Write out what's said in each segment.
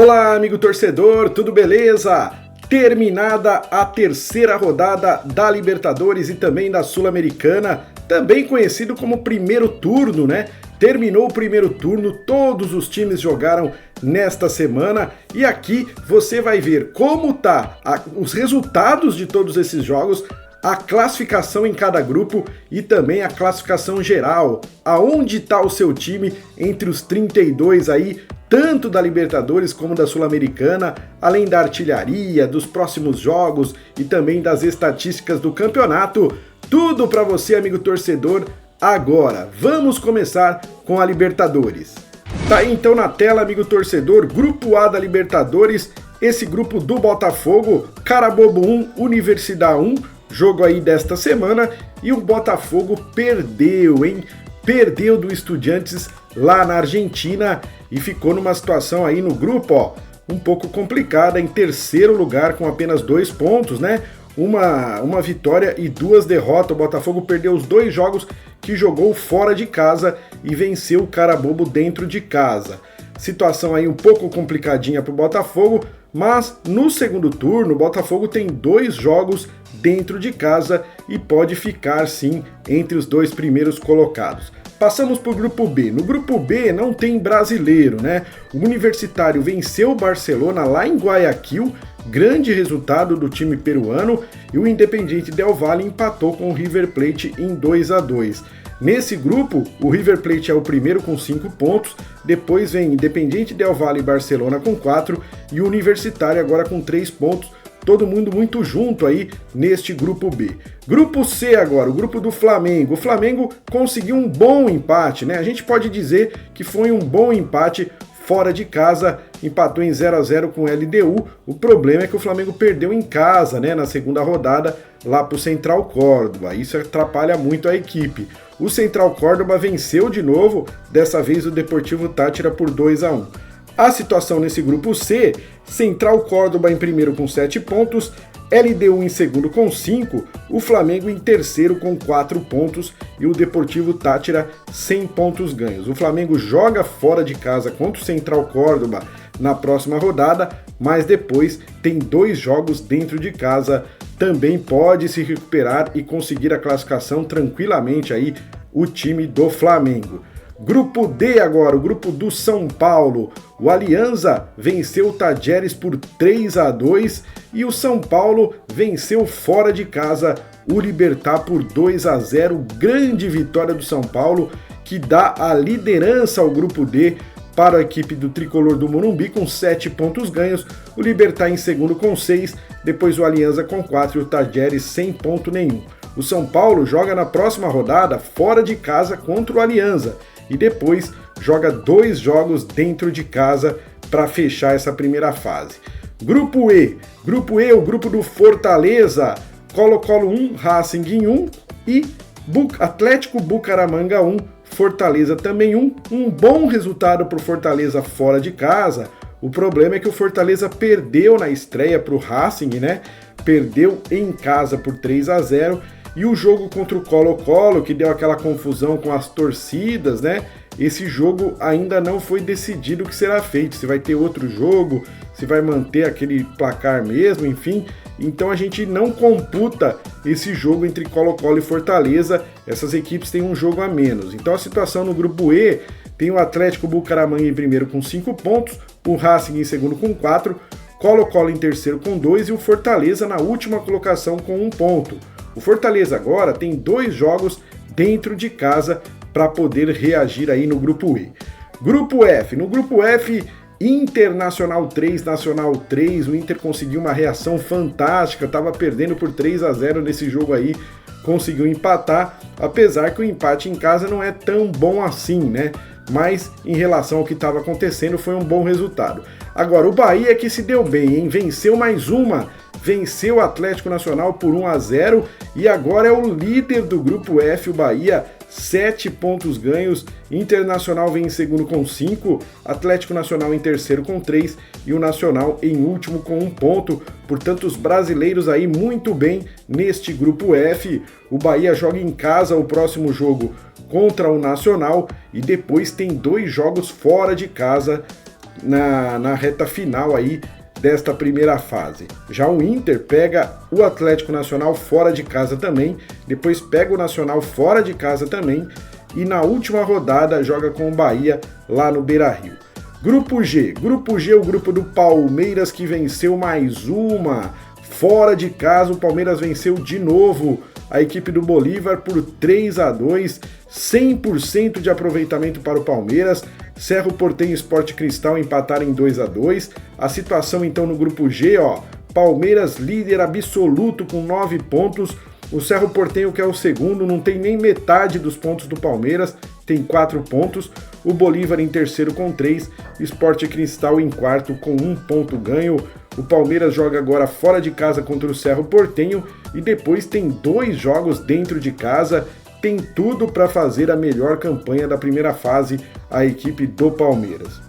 Olá, amigo torcedor, tudo beleza? Terminada a terceira rodada da Libertadores e também da Sul-Americana, também conhecido como primeiro turno, né? Terminou o primeiro turno, todos os times jogaram nesta semana e aqui você vai ver como tá os resultados de todos esses jogos, a classificação em cada grupo e também a classificação geral, aonde está o seu time entre os 32 aí, tanto da Libertadores como da Sul-Americana, além da artilharia, dos próximos jogos e também das estatísticas do campeonato. Tudo para você, amigo torcedor, agora. Vamos começar com a Libertadores. Tá aí então na tela, amigo torcedor, Grupo A da Libertadores, esse grupo do Botafogo, Carabobo 1, Universidade 1, jogo aí desta semana, e o Botafogo perdeu, hein? Perdeu do Estudiantes lá na Argentina e ficou numa situação aí no grupo, ó, um pouco complicada, em terceiro lugar com apenas 2 pontos, né? Uma vitória e 2 derrotas. O Botafogo perdeu os 2 jogos que jogou fora de casa e venceu o Carabobo dentro de casa. Situação aí um pouco complicadinha para o Botafogo, mas no segundo turno o Botafogo tem 2 jogos dentro de casa e pode ficar sim entre os 2 primeiros colocados. Passamos para o grupo B. No grupo B não tem brasileiro, né? O Universitário venceu o Barcelona lá em Guayaquil, grande resultado do time peruano, e o Independiente Del Valle empatou com o River Plate em 2-2. Nesse grupo, o River Plate é o primeiro com 5 pontos, depois vem Independiente Del Valle e Barcelona com 4 e o Universitário agora com 3 pontos, todo mundo muito junto aí neste grupo B. Grupo C agora, o grupo do Flamengo. O Flamengo conseguiu um bom empate, né? A gente pode dizer que foi um bom empate fora de casa, empatou em 0-0 com o LDU. O problema é que o Flamengo perdeu em casa, né, na segunda rodada, lá para o Central Córdoba. Isso atrapalha muito a equipe. O Central Córdoba venceu de novo, dessa vez o Deportivo Táchira por 2-1. A situação nesse grupo C, Central Córdoba em primeiro com 7 pontos, LDU em segundo com 5, o Flamengo em terceiro com 4 pontos e o Deportivo Táchira 100 pontos ganhos. O Flamengo joga fora de casa contra o Central Córdoba na próxima rodada, mas depois tem 2 jogos dentro de casa, também pode se recuperar e conseguir a classificação tranquilamente aí o time do Flamengo. Grupo D agora, o grupo do São Paulo. O Alianza venceu o Tajeres por 3-2 e o São Paulo venceu fora de casa o Libertad por 2-0. Grande vitória do São Paulo, que dá a liderança ao grupo D para a equipe do Tricolor do Morumbi com 7 pontos ganhos. O Libertad em segundo com 6, depois o Alianza com 4 e o Tajeres sem ponto nenhum. O São Paulo joga na próxima rodada fora de casa contra o Alianza e depois joga 2 jogos dentro de casa para fechar essa primeira fase. Grupo E, o grupo do Fortaleza, Colo-Colo 1, Racing 1 e Atlético Bucaramanga 1, Fortaleza também 1. Um bom resultado para o Fortaleza fora de casa. O problema é que o Fortaleza perdeu na estreia para o Racing, né? Perdeu em casa por 3-0. E o jogo contra o Colo-Colo, que deu aquela confusão com as torcidas, né? Esse jogo ainda não foi decidido o que será feito. Se vai ter outro jogo, se vai manter aquele placar mesmo, enfim. Então a gente não computa esse jogo entre Colo-Colo e Fortaleza. Essas equipes têm um jogo a menos. Então a situação no grupo E tem o Atlético Bucaramanga em primeiro com 5 pontos, o Racing em segundo com 4, Colo-Colo em terceiro com 2 e o Fortaleza na última colocação com 1 ponto. O Fortaleza agora tem 2 jogos dentro de casa para poder reagir aí no grupo E. Grupo F. No grupo F, Internacional 3, Nacional 3. O Inter conseguiu uma reação fantástica, estava perdendo por 3-0 nesse jogo aí, conseguiu empatar, apesar que o empate em casa não é tão bom assim, né? Mas em relação ao que estava acontecendo foi um bom resultado. Agora, o Bahia que se deu bem, hein? Venceu mais uma, venceu o Atlético Nacional por 1-0 e agora é o líder do grupo F, o Bahia, 7 pontos ganhos. Internacional vem em segundo com 5, Atlético Nacional em terceiro com 3 e o Nacional em último com 1 ponto. Portanto, os brasileiros aí muito bem neste grupo F. O Bahia joga em casa o próximo jogo contra o Nacional e depois tem 2 jogos fora de casa na reta final aí desta primeira fase. Já o Inter pega o Atlético Nacional fora de casa também, depois pega o Nacional fora de casa também e na última rodada joga com o Bahia lá no Beira-Rio. Grupo G, o grupo do Palmeiras que venceu mais uma. Fora de casa, o Palmeiras venceu de novo a equipe do Bolívar por 3-2, 100% de aproveitamento para o Palmeiras. Cerro Porteño e Sport Cristal empataram em 2-2. A situação então no grupo G, Palmeiras líder absoluto com 9 pontos. O Cerro Porteño, que é o segundo, não tem nem metade dos pontos do Palmeiras, tem 4 pontos. O Bolívar em terceiro com 3, Sport Cristal em quarto com 1 ponto ganho. O Palmeiras joga agora fora de casa contra o Cerro Porteño e depois tem 2 jogos dentro de casa. Tem tudo para fazer a melhor campanha da primeira fase, a equipe do Palmeiras.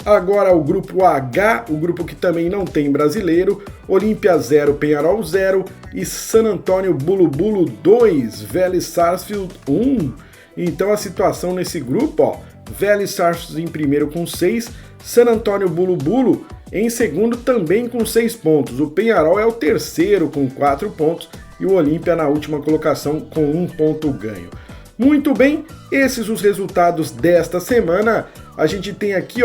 Agora o grupo H, o grupo que também não tem brasileiro, Olímpia 0, Peñarol 0 e San Antonio Bulu Bulu 2, Vélez Sarsfield 1. Então a situação nesse grupo, Vélez Sarsfield em primeiro com 6, San Antonio Bulu Bulu em segundo também com 6 pontos. O Peñarol é o terceiro com 4 pontos e o Olímpia na última colocação com 1 ponto ganho. Muito bem, esses os resultados desta semana. A gente tem aqui,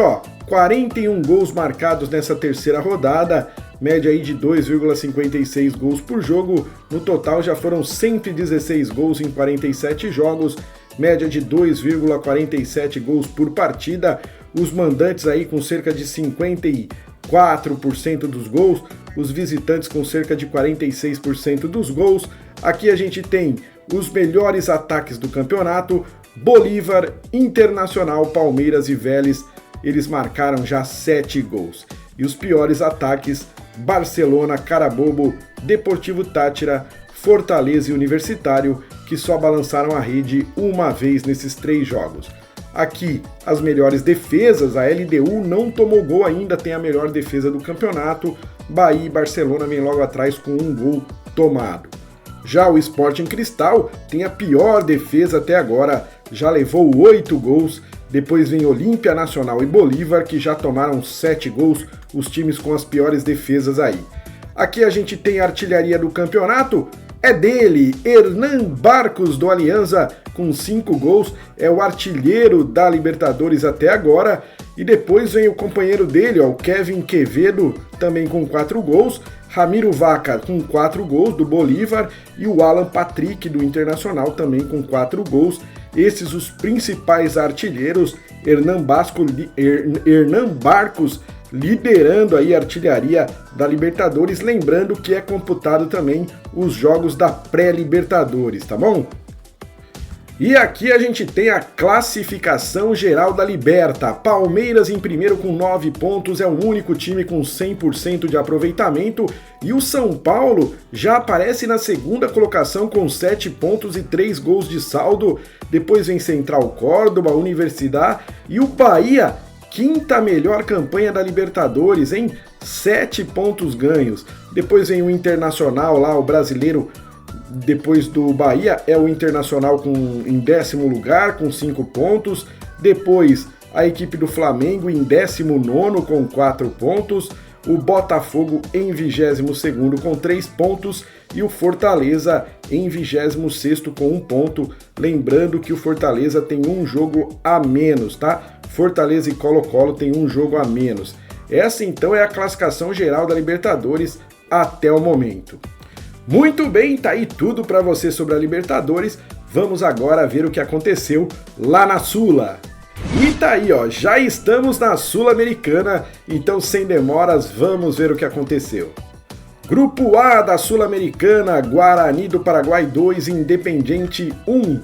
41 gols marcados nessa terceira rodada, média aí de 2,56 gols por jogo. No total já foram 116 gols em 47 jogos, média de 2,47 gols por partida. Os mandantes aí com cerca de 54% dos gols, os visitantes com cerca de 46% dos gols. Aqui a gente tem os melhores ataques do campeonato: Bolívar, Internacional, Palmeiras e Vélez, eles marcaram já 7 gols. E os piores ataques: Barcelona, Carabobo, Deportivo Táchira, Fortaleza e Universitário, que só balançaram a rede uma vez nesses 3 jogos. Aqui, as melhores defesas: a LDU não tomou gol ainda, tem a melhor defesa do campeonato. Bahia e Barcelona vêm logo atrás com 1 gol tomado. Já o Sporting Cristal tem a pior defesa até agora, já levou 8 gols. Depois vem Olímpia, Nacional e Bolívar, que já tomaram 7 gols, os times com as piores defesas aí. Aqui a gente tem a artilharia do campeonato, é dele, Hernan Barcos do Alianza, com 5 gols, é o artilheiro da Libertadores até agora. E depois vem o companheiro dele, o Kevin Quevedo, também com 4 gols. Ramiro Vaca com 4 gols do Bolívar e o Alan Patrick do Internacional também com 4 gols. Esses os principais artilheiros, Hernan Barcos liderando aí a artilharia da Libertadores, lembrando que é computado também os jogos da pré-Libertadores, tá bom? E aqui a gente tem a classificação geral da Liberta. Palmeiras em primeiro com 9 pontos, é o único time com 100% de aproveitamento. E o São Paulo já aparece na segunda colocação com 7 pontos e 3 gols de saldo. Depois vem Central Córdoba, Universidade e o Bahia, quinta melhor campanha da Libertadores, hein? 7 pontos ganhos. Depois vem o Internacional lá, o brasileiro. Depois do Bahia é o Internacional em 10º lugar com 5 pontos. Depois a equipe do Flamengo em 19º com 4 pontos. O Botafogo em 22º com 3 pontos. E o Fortaleza em 26º com 1 ponto. Lembrando que o Fortaleza tem um jogo a menos, tá? Fortaleza e Colo-Colo tem um jogo a menos. Essa então é a classificação geral da Libertadores até o momento. Muito bem, tá aí tudo para você sobre a Libertadores. Vamos agora ver o que aconteceu lá na Sula. E tá aí, já estamos na Sul-Americana, então sem demoras vamos ver o que aconteceu. Grupo A da Sul-Americana, Guarani do Paraguai 2, Independiente 1,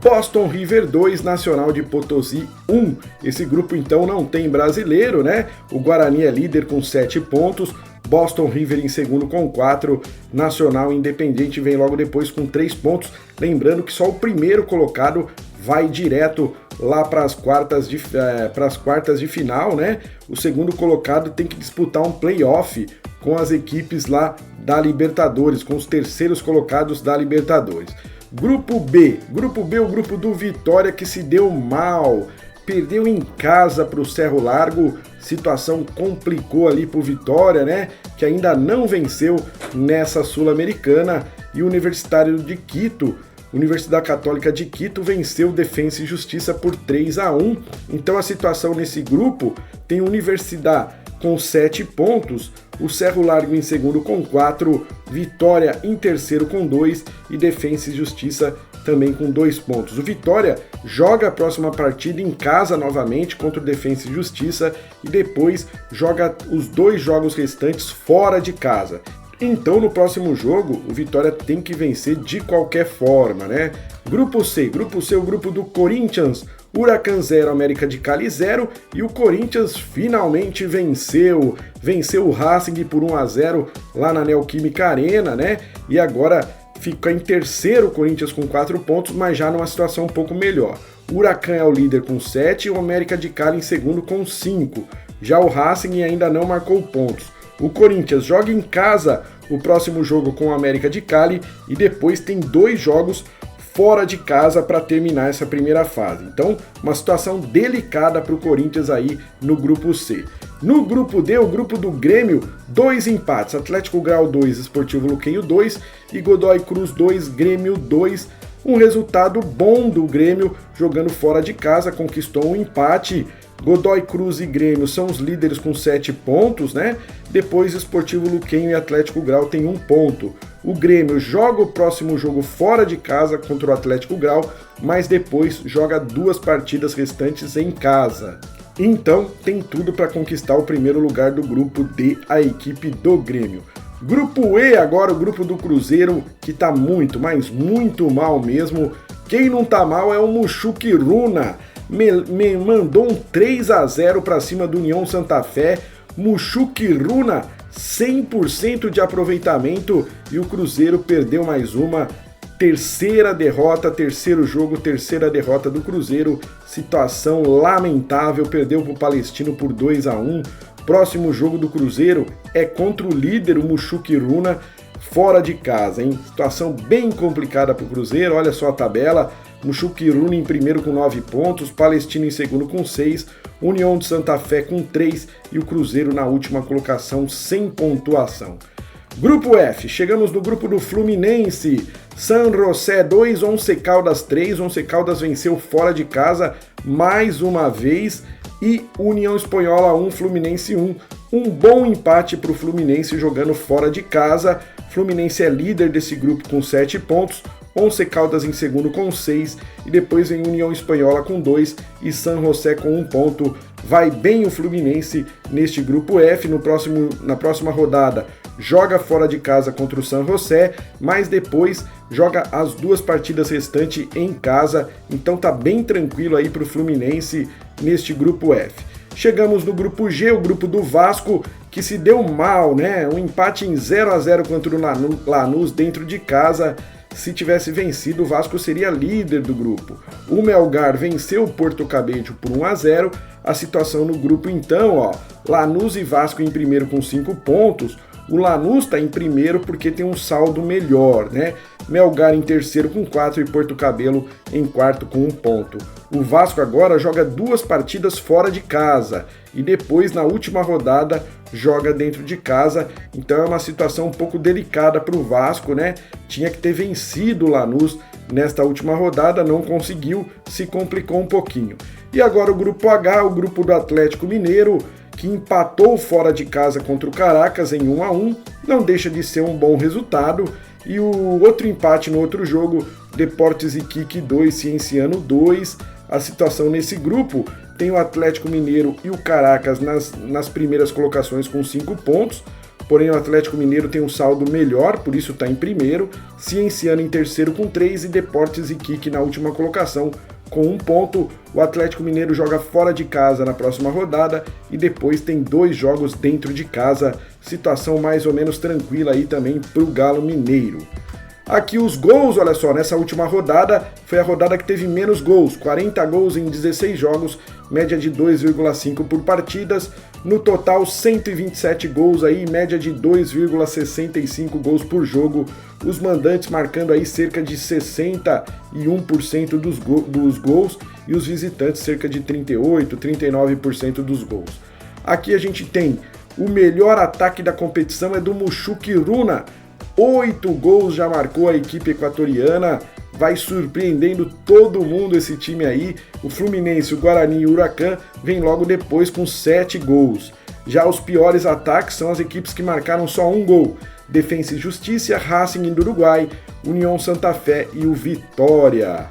Boston River 2, Nacional de Potosí 1. Esse grupo então não tem brasileiro, né? O Guarani é líder com 7 pontos, Boston River em segundo com 4, Nacional e Independiente vem logo depois com 3 pontos. Lembrando que só o primeiro colocado vai direto lá para as quartas de final, né? O segundo colocado tem que disputar um playoff com as equipes lá da Libertadores, com os terceiros colocados da Libertadores. Grupo B, o grupo do Vitória que se deu mal, perdeu em casa para o Cerro Largo, situação complicou ali para o Vitória, né? Que ainda não venceu nessa Sul-Americana, e o Universitário de Quito, Universidade Católica de Quito, venceu Defensa e Justiça por 3-1. Então a situação nesse grupo tem Universidade com 7 pontos, o Cerro Largo em segundo com 4, Vitória em terceiro com 2 e Defensa e Justiça também com 2 pontos. O Vitória joga a próxima partida em casa novamente contra o Defensa e Justiça e depois joga os 2 jogos restantes fora de casa. Então no próximo jogo o Vitória tem que vencer de qualquer forma, né? Grupo C, o grupo do Corinthians, Huracan 0, América de Cali 0, e o Corinthians finalmente venceu o Racing por 1-0 lá na Neoquímica Arena, né? E agora fica em terceiro o Corinthians com 4 pontos, mas já numa situação um pouco melhor. O Huracan é o líder com 7 e o América de Cali em segundo com 5. Já o Racing ainda não marcou pontos. O Corinthians joga em casa o próximo jogo com o América de Cali e depois tem 2 jogos fora de casa para terminar essa primeira fase. Então, uma situação delicada para o Corinthians aí no grupo C. No grupo D, o grupo do Grêmio, 2 empates, Atlético Grau 2, Sportivo Luquenho 2 e Godoy Cruz 2, Grêmio 2. Um resultado bom do Grêmio jogando fora de casa, conquistou um empate. Godoy Cruz e Grêmio são os líderes com 7 pontos, né? Depois Sportivo Luquenho e Atlético Grau têm 1 ponto. O Grêmio joga o próximo jogo fora de casa contra o Atlético Grau, mas depois joga 2 partidas restantes em casa. Então tem tudo para conquistar o primeiro lugar do grupo D, a equipe do Grêmio. Grupo E agora, o grupo do Cruzeiro, que tá muito, mas muito mal mesmo. Quem não tá mal é o Muxuquiruna. Me mandou um 3-0 para cima do União Santa Fé. Muxuquiruna, 100% de aproveitamento, e o Cruzeiro perdeu mais uma. Terceira derrota, terceiro jogo, terceira derrota do Cruzeiro. Situação lamentável, perdeu para o Palestino por 2-1. Próximo jogo do Cruzeiro é contra o líder, o Muxuquiruna, fora de casa, hein? Situação bem complicada para o Cruzeiro, olha só a tabela. Muxuquiruna em primeiro com 9 pontos, Palestino em segundo com 6, União de Santa Fé com 3 e o Cruzeiro na última colocação sem pontuação. Grupo F, chegamos no grupo do Fluminense, San José 2, Once Caldas 3, Once Caldas venceu fora de casa mais uma vez, e União Espanhola 1, Fluminense 1, um bom empate para o Fluminense jogando fora de casa. Fluminense é líder desse grupo com 7 pontos, Once Caldas em segundo com 6, e depois vem União Espanhola com 2 e San José com 1 ponto. Vai bem o Fluminense neste grupo F. Na próxima rodada joga fora de casa contra o San José, mas depois joga as 2 partidas restantes em casa, então tá bem tranquilo aí para o Fluminense neste grupo F. Chegamos no grupo G, o grupo do Vasco, que se deu mal, né? Um empate em 0-0 contra o Lanús dentro de casa. Se tivesse vencido, o Vasco seria líder do grupo. O Melgar venceu o Porto Cabedelo por 1-0. A situação no grupo então, ó, Lanús e Vasco em primeiro com 5 pontos. O Lanús está em primeiro porque tem um saldo melhor, né? Melgar em terceiro com 4 e Porto Cabedelo em quarto com 1 ponto. O Vasco agora joga 2 partidas fora de casa e depois, na última rodada, joga dentro de casa. Então é uma situação um pouco delicada para o Vasco, né? Tinha que ter vencido o Lanús nesta última rodada, não conseguiu, se complicou um pouquinho. E agora o grupo H, o grupo do Atlético Mineiro, que empatou fora de casa contra o Caracas em 1-1, não deixa de ser um bom resultado. E o outro empate no outro jogo, Deportes Iquique 2, Cienciano 2. A situação nesse grupo tem o Atlético Mineiro e o Caracas nas primeiras colocações com 5 pontos, porém o Atlético Mineiro tem um saldo melhor, por isso está em primeiro, Cienciano em terceiro com 3 e Deportes Iquique na última colocação com 1 ponto. O Atlético Mineiro joga fora de casa na próxima rodada e depois tem 2 jogos dentro de casa, situação mais ou menos tranquila aí também para o Galo Mineiro. Aqui os gols, olha só, nessa última rodada foi a rodada que teve menos gols, 40 gols em 16 jogos, média de 2,5 por partidas, no total 127 gols aí, média de 2,65 gols por jogo, os mandantes marcando aí cerca de 61% dos gols e os visitantes cerca de 38, 39% dos gols. Aqui a gente tem o melhor ataque da competição é do Mushuki Runa, 8 gols já marcou a equipe equatoriana, vai surpreendendo todo mundo esse time aí. O Fluminense, o Guarani e o Huracan vem logo depois com 7 gols. Já os piores ataques são as equipes que marcaram só um gol. Defensa e Justiça, Racing do Uruguai, União Santa Fé e o Vitória.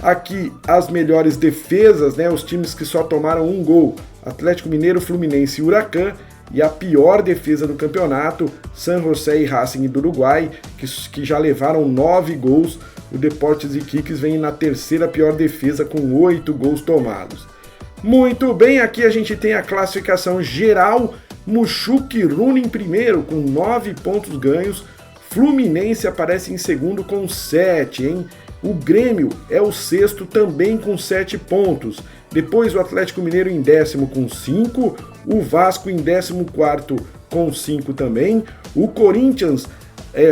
Aqui as melhores defesas, né, os times que só tomaram um gol, Atlético Mineiro, Fluminense e Huracan. E a pior defesa do campeonato, San José e Racing do Uruguai, que já levaram 9 gols. O Deportes Iquiques vem na terceira pior defesa com 8 gols tomados. Muito bem, aqui a gente tem a classificação geral. Mushuki Runa em primeiro com 9 pontos ganhos. Fluminense aparece em segundo com 7, hein? O Grêmio é o sexto também com 7 pontos. Depois o Atlético Mineiro em décimo com 5. O Vasco em 14º com 5 também. O Corinthians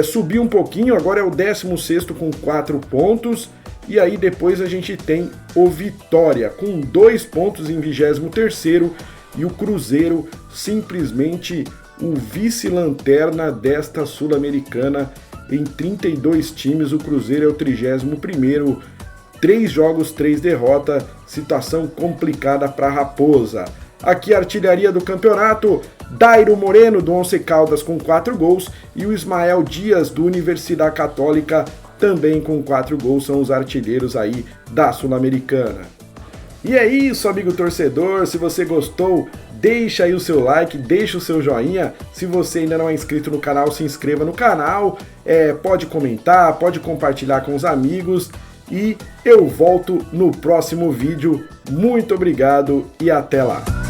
subiu um pouquinho, agora é o 16º com 4 pontos. E aí depois a gente tem o Vitória com 2 pontos em 23º. E o Cruzeiro simplesmente o vice-lanterna desta Sul-Americana. Em 32 times, o Cruzeiro é o 31º, 3 jogos, 3 derrotas, situação complicada para a Raposa. Aqui a artilharia do campeonato, Dairo Moreno do Once Caldas com 4 gols e o Ismael Dias do Universidade Católica também com 4 gols, são os artilheiros aí da Sul-Americana. E é isso, amigo torcedor, se você gostou, deixa aí o seu like, deixa o seu joinha. Se você ainda não é inscrito no canal, se inscreva no canal. Pode comentar, pode compartilhar com os amigos. E eu volto no próximo vídeo. Muito obrigado e até lá!